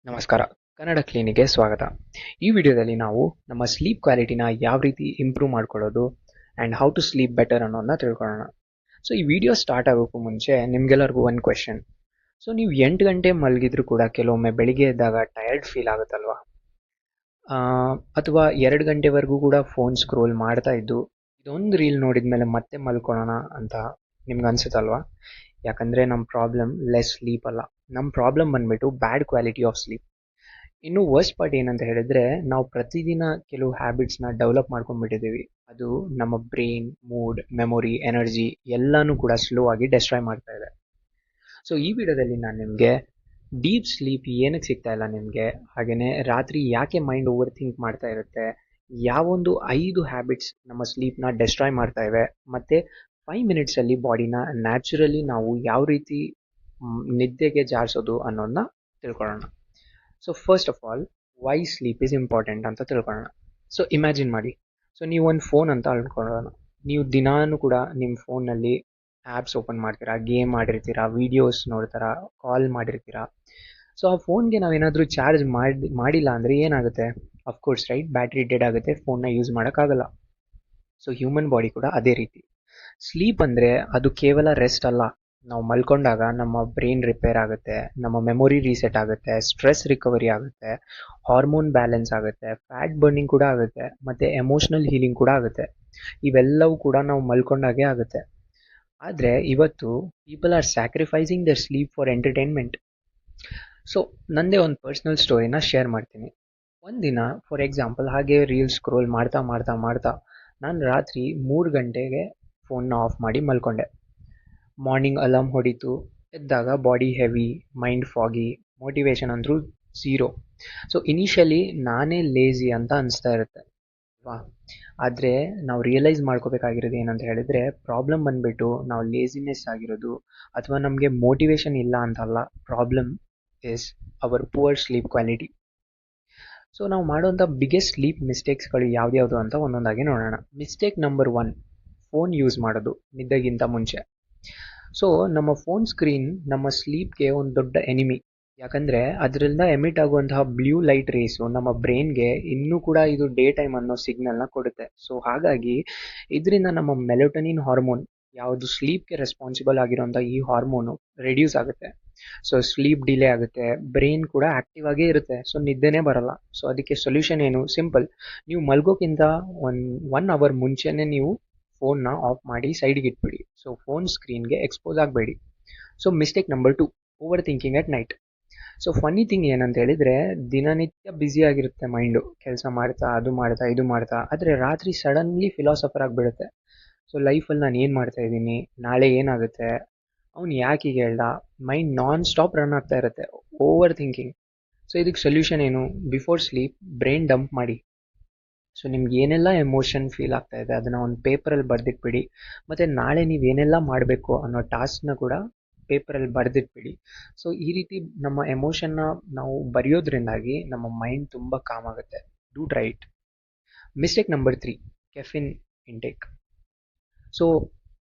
ನಮಸ್ಕಾರ. ಕನ್ನಡ ಕ್ಲಿನಿಕ್‌ಗೆ ಸ್ವಾಗತ. ಈ ವಿಡಿಯೋದಲ್ಲಿ ನಾವು ನಮ್ಮ ಸ್ಲೀಪ್ ಕ್ವಾಲಿಟಿನ ಯಾವ ರೀತಿ ಇಂಪ್ರೂವ್ ಮಾಡ್ಕೊಳ್ಳೋದು and how to sleep better ಅನ್ನೋದನ್ನ ತಿಳ್ಕೊಳ್ಳೋಣ. ಸೊ ಈ ವಿಡಿಯೋ ಸ್ಟಾರ್ಟ್ ಆಗೋಕ್ಕೂ ಮುಂಚೆ ನಿಮ್ಗೆಲ್ಲರಿಗೂ ಒಂದು ಕ್ವೆಶ್ಚನ್. ಸೊ ನೀವು 8 ಗಂಟೆ ಮಲಗಿದ್ರು ಕೂಡ ಕೆಲವೊಮ್ಮೆ ಬೆಳಿಗ್ಗೆ ಎದ್ದಾಗ ಟಯರ್ಡ್ ಫೀಲ್ ಆಗುತ್ತಲ್ವಾ? ಅಥವಾ 2 ಗಂಟೆವರೆಗೂ ಕೂಡ ಫೋನ್ ಸ್ಕ್ರೋಲ್ ಮಾಡ್ತಾ ಇದ್ದು ಇದೊಂದು ರೀಲ್ ನೋಡಿದ್ಮೇಲೆ ಮತ್ತೆ ಮಲ್ಕೊಳ್ಳೋಣ ಅಂತ ನಿಮ್ಗೆ ಅನ್ಸುತ್ತಲ್ವಾ? ಯಾಕಂದರೆ ನಮ್ಮ ಪ್ರಾಬ್ಲಮ್ ಲೆಸ್ ಸ್ಲೀಪ್ ಅಲ್ಲ, ನಮ್ಮ ಪ್ರಾಬ್ಲಮ್ ಬಂದ್ಬಿಟ್ಟು ಬ್ಯಾಡ್ ಕ್ವಾಲಿಟಿ ಆಫ್ ಸ್ಲೀಪ್. ಇನ್ನು ವರ್ಸ್ಟ್ ಪಾರ್ಟ್ ಏನಂತ ಹೇಳಿದ್ರೆ, ನಾವು ಪ್ರತಿದಿನ ಕೆಲವು ಹ್ಯಾಬಿಟ್ಸ್ನ ಡೆವಲಪ್ ಮಾಡ್ಕೊಂಡ್ಬಿಟ್ಟಿದ್ದೀವಿ. ಅದು ನಮ್ಮ ಬ್ರೈನ್, ಮೂಡ್, ಮೆಮೊರಿ, ಎನರ್ಜಿ ಎಲ್ಲನೂ ಕೂಡ ಸ್ಲೋ ಆಗಿ ಡೆಸ್ಟ್ರಾಯ್ ಮಾಡ್ತಾ ಇದೆ. ಸೊ ಈ ವಿಡಿಯೋದಲ್ಲಿ ನಾನು ನಿಮಗೆ ಡೀಪ್ ಸ್ಲೀಪ್ ಏನಕ್ಕೆ ಸಿಗ್ತಾ ಇಲ್ಲ ನಿಮಗೆ, ಹಾಗೆಯೇ ರಾತ್ರಿ ಯಾಕೆ ಮೈಂಡ್ ಓವರ್ ಥಿಂಕ್ ಮಾಡ್ತಾ ಇರುತ್ತೆ, ಯಾವೊಂದು 5 ಹ್ಯಾಬಿಟ್ಸ್ ನಮ್ಮ ಸ್ಲೀಪ್ನ ಡೆಸ್ಟ್ರಾಯ್ ಮಾಡ್ತಾ ಇವೆ, ಮತ್ತು 5 ಮಿನಿಟ್ಸಲ್ಲಿ ಬಾಡಿನ ನ್ಯಾಚುರಲಿ ನಾವು ಯಾವ ರೀತಿ ನಿದ್ದೆಗೆ ಜಾರಿಸೋದು ಅನ್ನೋದನ್ನ ತಿಳ್ಕೊಳ್ಳೋಣ. So first of all, why sleep is important ಅಂತ ತಿಳ್ಕೊಳ್ಳೋಣ. ಸೊ ಇಮ್ಯಾಜಿನ್ ಮಾಡಿ, ಸೊ ನೀವು ಒಂದು ಫೋನ್ ಅಂತ ಅನ್ಕೊಳ್ಳೋಣ. ನೀವು ದಿನಾನು ಕೂಡ ನಿಮ್ಮ ಫೋನ್ನಲ್ಲಿ ಆ್ಯಪ್ಸ್ ಓಪನ್ ಮಾಡ್ತೀರಾ, ಗೇಮ್ ಆಡಿರ್ತೀರಾ, ವೀಡಿಯೋಸ್ ನೋಡ್ತೀರಾ, ಕಾಲ್ ಮಾಡಿರ್ತೀರಾ. ಸೊ ಆ ಫೋನ್ಗೆ ನಾವೇನಾದರೂ ಚಾರ್ಜ್ ಮಾಡಿಲ್ಲ ಅಂದರೆ ಏನಾಗುತ್ತೆ? ಅಫ್ಕೋರ್ಸ್ ರೈಟ್, ಬ್ಯಾಟ್ರಿ ಡೆಡ್ ಆಗುತ್ತೆ, ಫೋನ್ನ ಯೂಸ್ ಮಾಡೋಕ್ಕಾಗಲ್ಲ. ಸೊ ಹ್ಯೂಮನ್ ಬಾಡಿ ಕೂಡ ಅದೇ ರೀತಿ. ಸ್ಲೀಪ್ ಅಂದರೆ ಅದು ಕೇವಲ ರೆಸ್ಟ್ ಅಲ್ಲ. ನಾವು ಮಲ್ಕೊಂಡಾಗ ನಮ್ಮ ಬ್ರೈನ್ ರಿಪೇರ್ ಆಗುತ್ತೆ, ನಮ್ಮ ಮೆಮೊರಿ ರೀಸೆಟ್ ಆಗುತ್ತೆ, ಸ್ಟ್ರೆಸ್ ರಿಕವರಿ ಆಗುತ್ತೆ, ಹಾರ್ಮೋನ್ ಬ್ಯಾಲೆನ್ಸ್ ಆಗುತ್ತೆ, ಫ್ಯಾಟ್ ಬರ್ನಿಂಗ್ ಕೂಡ ಆಗುತ್ತೆ, ಮತ್ತು ಎಮೋಷ್ನಲ್ ಹೀಲಿಂಗ್ ಕೂಡ ಆಗುತ್ತೆ. ಇವೆಲ್ಲವೂ ಕೂಡ ನಾವು ಮಲ್ಕೊಂಡಾಗೆ ಆಗುತ್ತೆ. ಆದರೆ ಇವತ್ತು people are sacrificing their sleep for entertainment. So ನನ್ನದೇ ಒಂದು ಪರ್ಸ್ನಲ್ ಸ್ಟೋರಿನ ಶೇರ್ ಮಾಡ್ತೀನಿ. ಒಂದಿನ ಫಾರ್ ಎಕ್ಸಾಂಪಲ್ ಹಾಗೆ ರೀಲ್ಸ್ ಸ್ಕ್ರೋಲ್ ಮಾಡ್ತಾ ಮಾಡ್ತಾ ಮಾಡ್ತಾ ನಾನು ರಾತ್ರಿ 3 ಗಂಟೆಗೆ ಫೋನ್ನ ಆಫ್ ಮಾಡಿ ಮಲ್ಕೊಂಡೆ. ಮಾರ್ನಿಂಗ್ ಅಲಾರ್ಮ್ ಹೊಡಿತು, ಎದ್ದಾಗ ಬಾಡಿ ಹೆವಿ, ಮೈಂಡ್ ಫಾಗಿ, ಮೋಟಿವೇಶನ್ ಅಂದರೂ ಝೀರೋ. ಸೊ ಇನಿಷಿಯಲಿ ನಾನೇ ಲೇಝಿ ಅಂತ ಅನಿಸ್ತಾ ಇರುತ್ತೆ ಅಲ್ವಾ? ಆದರೆ ನಾವು ರಿಯಲೈಸ್ ಮಾಡ್ಕೋಬೇಕಾಗಿರೋದು ಏನಂತ ಹೇಳಿದರೆ, ಪ್ರಾಬ್ಲಮ್ ಬಂದುಬಿಟ್ಟು ನಾವು ಲೇಸಿನೆಸ್ ಆಗಿರೋದು ಅಥವಾ ನಮಗೆ ಮೋಟಿವೇಶನ್ ಇಲ್ಲ ಅಂತಲ್ಲ. Problem is our poor sleep quality. So ನಾವು ಮಾಡೋಂಥ ಬಿಗ್ಗೆಸ್ಟ್ ಸ್ಲೀಪ್ ಮಿಸ್ಟೇಕ್ಸ್ಗಳು ಯಾವ್ದ್ಯಾವುದು ಅಂತ ಒಂದೊಂದಾಗಿ ನೋಡೋಣ. ಮಿಸ್ಟೇಕ್ ನಂಬರ್ 1, ಫೋನ್ ಯೂಸ್ ಮಾಡೋದು ನಿದ್ದೆಗಿಂತ ಮುಂಚೆ. ಸೊ ನಮ್ಮ ಫೋನ್ ಸ್ಕ್ರೀನ್ ನಮ್ಮ ಸ್ಲೀಪ್ಗೆ ಒಂದು ದೊಡ್ಡ ಎನಿಮಿ. ಯಾಕಂದರೆ ಅದರಿಂದ ಎಮಿಟ್ ಆಗುವಂತಹ ಬ್ಲೂ ಲೈಟ್ ರೇಸು ನಮ್ಮ ಬ್ರೈನ್ಗೆ ಇನ್ನೂ ಕೂಡ ಇದು ಡೇ ಟೈಮ್ ಅನ್ನೋ ಸಿಗ್ನಲ್ನ ಕೊಡುತ್ತೆ. ಸೊ ಹಾಗಾಗಿ ಇದರಿಂದ ನಮ್ಮ ಮೆಲೋಟನಿನ್ ಹಾರ್ಮೋನ್, ಯಾವುದು ಸ್ಲೀಪ್ಗೆ ರೆಸ್ಪಾನ್ಸಿಬಲ್ ಆಗಿರೋಂಥ ಈ ಹಾರ್ಮೋನು ರೆಡ್ಯೂಸ್ ಆಗುತ್ತೆ. ಸೊ ಸ್ಲೀಪ್ ಡಿಲೇ ಆಗುತ್ತೆ, ಬ್ರೈನ್ ಕೂಡ ಆ್ಯಕ್ಟಿವ್ ಆಗೇ ಇರುತ್ತೆ, ಸೊ ನಿದ್ದೆನೇ ಬರಲ್ಲ. ಸೊ ಅದಕ್ಕೆ ಸೊಲ್ಯೂಷನ್ ಏನು? ಸಿಂಪಲ್. ನೀವು ಮಲ್ಗೋಕ್ಕಿಂತ ಒನ್ ಅವರ್ ಮುಂಚೆನೇ ನೀವು ಫೋನ್ನ ಆಫ್ ಮಾಡಿ ಸೈಡಿಗೆ ಇಟ್ಬಿಡಿ. ಸೊ ಫೋನ್ ಸ್ಕ್ರೀನ್ಗೆ ಎಕ್ಸ್ಪೋಸ್ ಆಗಬೇಡಿ. So mistake number 2, over thinking at night. So funny thing ಏನಂತ ಹೇಳಿದರೆ, ದಿನನಿತ್ಯ ಬ್ಯುಸಿ ಆಗಿರುತ್ತೆ ಮೈಂಡು, ಕೆಲಸ ಮಾಡ್ತಾ ಅದು ಮಾಡ್ತಾ ಇದು ಮಾಡ್ತಾ. ಆದರೆ ರಾತ್ರಿ ಸಡನ್ಲಿ ಫಿಲಾಸಫರ್ ಆಗಿಬಿಡುತ್ತೆ. ಸೊ ಲೈಫಲ್ಲಿ ನಾನು ಏನು ಮಾಡ್ತಾ ಇದ್ದೀನಿ, ನಾಳೆ ಏನಾಗುತ್ತೆ, ಅವ್ನು ಯಾಕೆ ಹೀಗೆ ಹೇಳ್ದ, ಮೈಂಡ್ ನಾನ್ ಸ್ಟಾಪ್ ರನ್ ಆಗ್ತಾ ಇರುತ್ತೆ, ಓವರ್ ಥಿಂಕಿಂಗ್. ಸೊ ಇದಕ್ಕೆ ಸೊಲ್ಯೂಷನ್ ಏನು? ಬಿಫೋರ್ ಸ್ಲೀಪ್ ಬ್ರೈನ್ ಡಂಪ್ ಮಾಡಿ. ಸೊ ನಿಮ್ಗೆ ಏನೆಲ್ಲ ಎಮೋಷನ್ ಫೀಲ್ ಆಗ್ತಾ ಇದೆ ಅದನ್ನು ಒಂದು ಪೇಪರಲ್ಲಿ ಬರೆದಿಟ್ಬಿಡಿ. ಮತ್ತು ನಾಳೆ ನೀವೇನೆಲ್ಲ ಮಾಡಬೇಕು ಅನ್ನೋ ಟಾಸ್ಕ್ನ ಕೂಡ ಪೇಪರಲ್ಲಿ ಬರೆದಿಟ್ಬಿಡಿ. ಸೊ ಈ ರೀತಿ ನಮ್ಮ ಎಮೋಷನ್ನ ನಾವು ಬರೆಯೋದ್ರಿಂದಾಗಿ ನಮ್ಮ ಮೈಂಡ್ ತುಂಬ ಕಾಮ್ ಆಗುತ್ತೆ. Do try it. Mistake number 3, caffeine intake. So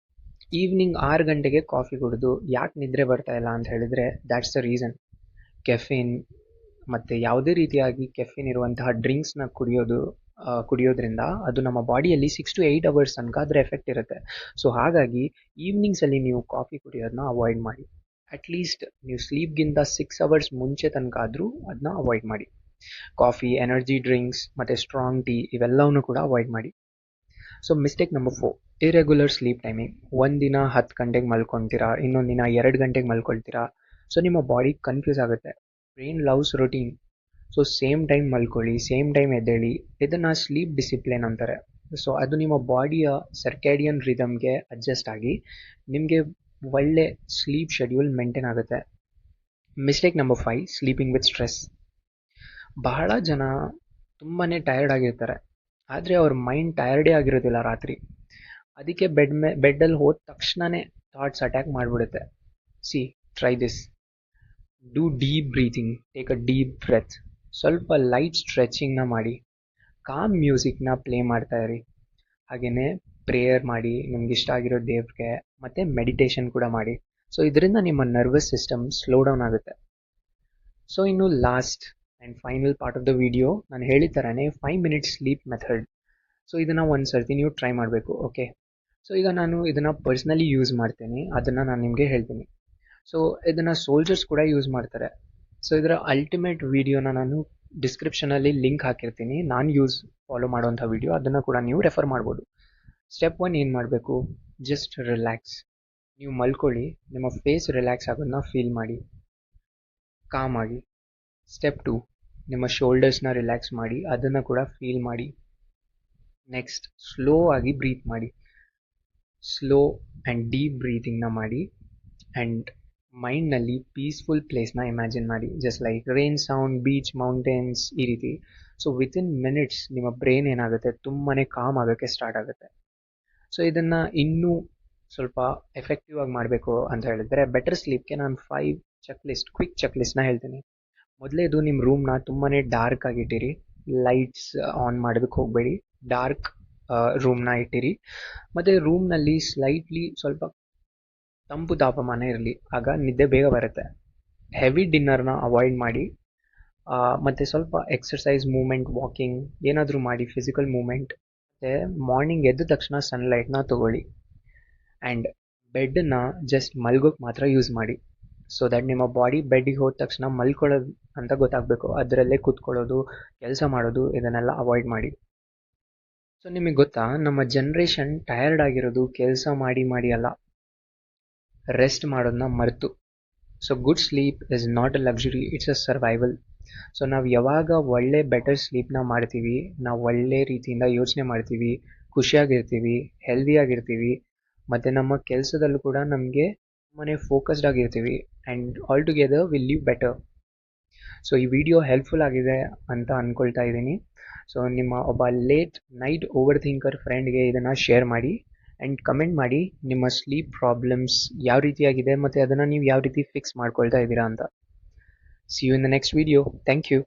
evening 6 ಗಂಟೆಗೆ ಕಾಫಿ ಕುಡಿದು ಯಾಕೆ ನಿದ್ರೆ ಬರ್ತಾ ಇಲ್ಲ ಅಂತ ಹೇಳಿದರೆ, ದ್ಯಾಟ್ಸ್ ದ ರೀಸನ್. ಕೆಫಿನ್ ಮತ್ತು ಯಾವುದೇ ರೀತಿಯಾಗಿ ಕೆಫಿನ್ ಇರುವಂತಹ ಡ್ರಿಂಕ್ಸ್ನ ಕುಡಿಯೋದ್ರಿಂದ ಅದು ನಮ್ಮ ಬಾಡಿಯಲ್ಲಿ 6 to 8 ಅವರ್ಸ್ ತನಕ ಅದರ ಎಫೆಕ್ಟ್ ಇರುತ್ತೆ. ಸೊ ಹಾಗಾಗಿ ಈವ್ನಿಂಗ್ಸಲ್ಲಿ ನೀವು ಕಾಫಿ ಕುಡಿಯೋದನ್ನ ಅವಾಯ್ಡ್ ಮಾಡಿ. ಅಟ್ಲೀಸ್ಟ್ ನೀವು ಸ್ಲೀಪ್ಗಿಂತ 6 ಅವರ್ಸ್ ಮುಂಚೆ ತನಕ ಆದರೂ ಅದನ್ನ ಅವಾಯ್ಡ್ ಮಾಡಿ. ಕಾಫಿ, ಎನರ್ಜಿ ಡ್ರಿಂಕ್ಸ್ ಮತ್ತು ಸ್ಟ್ರಾಂಗ್ ಟೀ ಇವೆಲ್ಲವನ್ನೂ ಕೂಡ ಅವಾಯ್ಡ್ ಮಾಡಿ. So mistake number 4, irregular sleep timing. ಒಂದಿನ 10 ಗಂಟೆಗೆ ಮಲ್ಕೊಳ್ತೀರಾ, ಇನ್ನೊಂದು ದಿನ 2 ಗಂಟೆಗೆ ಮಲ್ಕೊಳ್ತೀರಾ. ಸೊ ನಿಮ್ಮ ಬಾಡಿ ಕನ್ಫ್ಯೂಸ್ ಆಗುತ್ತೆ. Brain loves routine. So same time ಮಲ್ಕೊಳ್ಳಿ, ಸೇಮ್ ಟೈಮ್ ಎದ್ದೇಳಿ, ಇದನ್ನು ಸ್ಲೀಪ್ ಡಿಸಿಪ್ಲಿನ್ ಅಂತಾರೆ. ಸೊ ಅದು ನಿಮ್ಮ ಬಾಡಿಯ ಸರ್ಕ್ಯಾಡಿಯನ್ ರಿದಮ್ಗೆ ಅಡ್ಜಸ್ಟ್ ಆಗಿ ನಿಮಗೆ ಒಳ್ಳೆ ಸ್ಲೀಪ್ ಶೆಡ್ಯೂಲ್ ಮೇಂಟೈನ್ ಆಗುತ್ತೆ. Mistake number 5, sleeping with stress. ಬಹಳ ಜನ ತುಂಬಾ ಟಯರ್ಡ್ ಆಗಿರ್ತಾರೆ, ಆದರೆ ಅವ್ರ ಮೈಂಡ್ ಟಯರ್ಡೇ ಆಗಿರೋದಿಲ್ಲ ರಾತ್ರಿ. ಅದಕ್ಕೆ ಬೆಡ್ಡಲ್ಲಿ ಹೋದ ತಕ್ಷಣವೇ ಥಾಟ್ಸ್ ಅಟ್ಯಾಕ್ ಮಾಡಿಬಿಡುತ್ತೆ. See, try this. Do deep breathing, take a deep breath, ಸ್ವಲ್ಪ ಲೈಟ್ ಸ್ಟ್ರೆಚಿಂಗ್ನ ಮಾಡಿ, ಕಾಮ್ ಮ್ಯೂಸಿಕ್ನ ಪ್ಲೇ ಮಾಡ್ತಾ ಇರಿ. ಹಾಗೆಯೇ ಪ್ರೇಯರ್ ಮಾಡಿ ನಿಮ್ಗೆ ಇಷ್ಟ ಆಗಿರೋ ದೇವ್ರಿಗೆ, ಮತ್ತು ಮೆಡಿಟೇಷನ್ ಕೂಡ ಮಾಡಿ. ಸೊ ಇದರಿಂದ ನಿಮ್ಮ ನರ್ವಸ್ ಸಿಸ್ಟಮ್ ಸ್ಲೋ ಡೌನ್ ಆಗುತ್ತೆ. ಸೊ ಇನ್ನು last and final part of the video ನಾನು ಹೇಳಿದ ಥರನೇ 5 ಮಿನಿಟ್ಸ್ ಸ್ಲೀಪ್ ಮೆಥಡ್. ಸೊ ಇದನ್ನು ಒಂದು ಸರ್ತಿ ನೀವು ಟ್ರೈ ಮಾಡಬೇಕು. ಓಕೆ, ಸೊ ಈಗ ನಾನು ಇದನ್ನು ಪರ್ಸ್ನಲಿ ಯೂಸ್ ಮಾಡ್ತೀನಿ, ಅದನ್ನು ನಾನು ನಿಮಗೆ ಹೇಳ್ತೀನಿ. ಸೊ ಇದನ್ನು ಸೋಲ್ಜರ್ಸ್ ಕೂಡ ಯೂಸ್ ಮಾಡ್ತಾರೆ. ಸೊ ಇದರ ಅಲ್ಟಿಮೇಟ್ ವಿಡಿಯೋನ ನಾನು ಡಿಸ್ಕ್ರಿಪ್ಷನಲ್ಲಿ ಲಿಂಕ್ ಹಾಕಿರ್ತೀನಿ, ನಾನು ಫಾಲೋ ಮಾಡುವಂಥ ವಿಡಿಯೋ, ಅದನ್ನು ಕೂಡ ನೀವು ರೆಫರ್ ಮಾಡ್ಬೋದು. ಸ್ಟೆಪ್ 1 ಏನು ಮಾಡಬೇಕು, ಜಸ್ಟ್ ರಿಲ್ಯಾಕ್ಸ್. ನೀವು ಮಲ್ಕೊಳ್ಳಿ, ನಿಮ್ಮ ಫೇಸ್ ರಿಲ್ಯಾಕ್ಸ್ ಆಗೋದನ್ನ ಫೀಲ್ ಮಾಡಿ, ಕಾಮ್ ಆಗಿ. ಸ್ಟೆಪ್ 2, ನಿಮ್ಮ ಶೋಲ್ಡರ್ಸ್ನ ರಿಲ್ಯಾಕ್ಸ್ ಮಾಡಿ, ಅದನ್ನು ಕೂಡ ಫೀಲ್ ಮಾಡಿ. ನೆಕ್ಸ್ಟ್ ಸ್ಲೋ ಆಗಿ ಬ್ರೀತ್ ಮಾಡಿ, ಸ್ಲೋ ಆ್ಯಂಡ್ ಡೀಪ್ ಬ್ರೀತಿಂಗ್ನ ಮಾಡಿ. ಆ್ಯಂಡ್ ಮೈಂಡ್ನಲ್ಲಿ ಪೀಸ್ಫುಲ್ ಪ್ಲೇಸ್ನ ಇಮ್ಯಾಜಿನ್ ಮಾಡಿ, just like rain sound, beach, mountains, ಈ ರೀತಿ. ಸೊ ವಿತಿನ್ ಮಿನಿಟ್ಸ್ ನಿಮ್ಮ ಬ್ರೈನ್ ಏನಾಗುತ್ತೆ, ತುಂಬಾ ಕಾಮ್ ಆಗೋಕ್ಕೆ ಸ್ಟಾರ್ಟ್ ಆಗುತ್ತೆ. ಸೊ ಇದನ್ನು ಇನ್ನೂ ಸ್ವಲ್ಪ ಎಫೆಕ್ಟಿವ್ ಆಗಿ ಮಾಡಬೇಕು ಅಂತ ಹೇಳಿದ್ರೆ, ಬೆಟರ್ ಸ್ಲೀಪ್ಗೆ ನಾನು 5 ಕ್ವಿಕ್ ಚೆಕ್ ಲಿಸ್ಟ್ನ ಹೇಳ್ತೀನಿ. ಮೊದಲೇದು, ನಿಮ್ಮ ರೂಮ್ನ ತುಂಬಾ ಡಾರ್ಕ್ ಆಗಿಟ್ಟಿರಿ, ಲೈಟ್ಸ್ ಆನ್ ಮಾಡೋದಕ್ಕೆ ಹೋಗಬೇಡಿ, ಡಾರ್ಕ್ ರೂಮ್ನ ಇಟ್ಟಿರಿ. ಮತ್ತು ರೂಮ್ನಲ್ಲಿ ಸ್ಲೈಟ್ಲಿ ಸ್ವಲ್ಪ ತಂಪು ತಾಪಮಾನ ಇರಲಿ, ಆಗ ನಿದ್ದೆ ಬೇಗ ಬರುತ್ತೆ. ಹೆವಿ ಡಿನ್ನರ್ನ ಅವಾಯ್ಡ್ ಮಾಡಿ, ಮತ್ತು ಸ್ವಲ್ಪ ಎಕ್ಸರ್ಸೈಸ್, ಮೂಮೆಂಟ್, ವಾಕಿಂಗ್ ಏನಾದರೂ ಮಾಡಿ, ಫಿಸಿಕಲ್ ಮೂಮೆಂಟ್. ಮತ್ತು ಮಾರ್ನಿಂಗ್ ಎದ್ದ ತಕ್ಷಣ ಸನ್ಲೈಟ್ನ ತೊಗೊಳ್ಳಿ. ಆ್ಯಂಡ್ ಬೆಡ್ಡನ್ನ ಜಸ್ಟ್ ಮಲ್ಗೋಕ್ಕೆ ಮಾತ್ರ ಯೂಸ್ ಮಾಡಿ. ಸೊ ದಟ್ ನಿಮ್ಮ ಬಾಡಿ ಬೆಡ್ಡಿಗೆ ಹೋದ ತಕ್ಷಣ ಮಲ್ಕೊಳ್ಳೋದು ಅಂತ ಗೊತ್ತಾಗಬೇಕು, ಅದರಲ್ಲೇ ಕೂತ್ಕೊಳ್ಳೋದು, ಕೆಲಸ ಮಾಡೋದು, ಇದನ್ನೆಲ್ಲ ಅವಾಯ್ಡ್ ಮಾಡಿ. ಸೊ ನಿಮಗೆ ಗೊತ್ತಾ, ನಮ್ಮ ಜನ್ರೇಷನ್ ಟಯರ್ಡ್ ಆಗಿರೋದು ಕೆಲಸ ಮಾಡಿ ಮಾಡಿ ಅಲ್ಲ, ರೆಸ್ಟ್ ಮಾಡೋದನ್ನ ಮರೆತು. So good sleep is not a luxury, it's a survival. So ನಾವು ಯಾವಾಗ ಒಳ್ಳೆ ಬೆಟರ್ ಸ್ಲೀಪ್ನ ಮಾಡ್ತೀವಿ, ನಾವು ಒಳ್ಳೆ ರೀತಿಯಿಂದ ಯೋಚನೆ ಮಾಡ್ತೀವಿ, ಖುಷಿಯಾಗಿರ್ತೀವಿ, ಹೆಲ್ದಿಯಾಗಿರ್ತೀವಿ, ಮತ್ತು ನಮ್ಮ ಕೆಲಸದಲ್ಲೂ ಕೂಡ ನಮಗೆ ತುಂಬಾ ಫೋಕಸ್ಡ್ ಆಗಿರ್ತೀವಿ. And all together will live better. So ಈ ವಿಡಿಯೋ ಹೆಲ್ಪ್ಫುಲ್ ಆಗಿದೆ ಅಂತ ಅಂದ್ಕೊಳ್ತಾ ಇದ್ದೀನಿ. ಸೊ ನಿಮ್ಮ ಒಬ್ಬ ಲೇಟ್ ನೈಟ್ ಓವರ್ ಥಿಂಕರ್ ಫ್ರೆಂಡ್ಗೆ ಇದನ್ನು ಶೇರ್ ಮಾಡಿ. ಆ್ಯಂಡ್ ಕಮೆಂಟ್ ಮಾಡಿ ನಿಮ್ಮ ಸ್ಲೀಪ್ ಪ್ರಾಬ್ಲಮ್ಸ್ ಯಾವ ರೀತಿಯಾಗಿದೆ, ಮತ್ತು ಅದನ್ನು ನೀವು ಯಾವ ರೀತಿ ಫಿಕ್ಸ್ ಮಾಡ್ಕೊಳ್ತಾ ಇದ್ದೀರಾ ಅಂತ. See you in the next video. Thank you.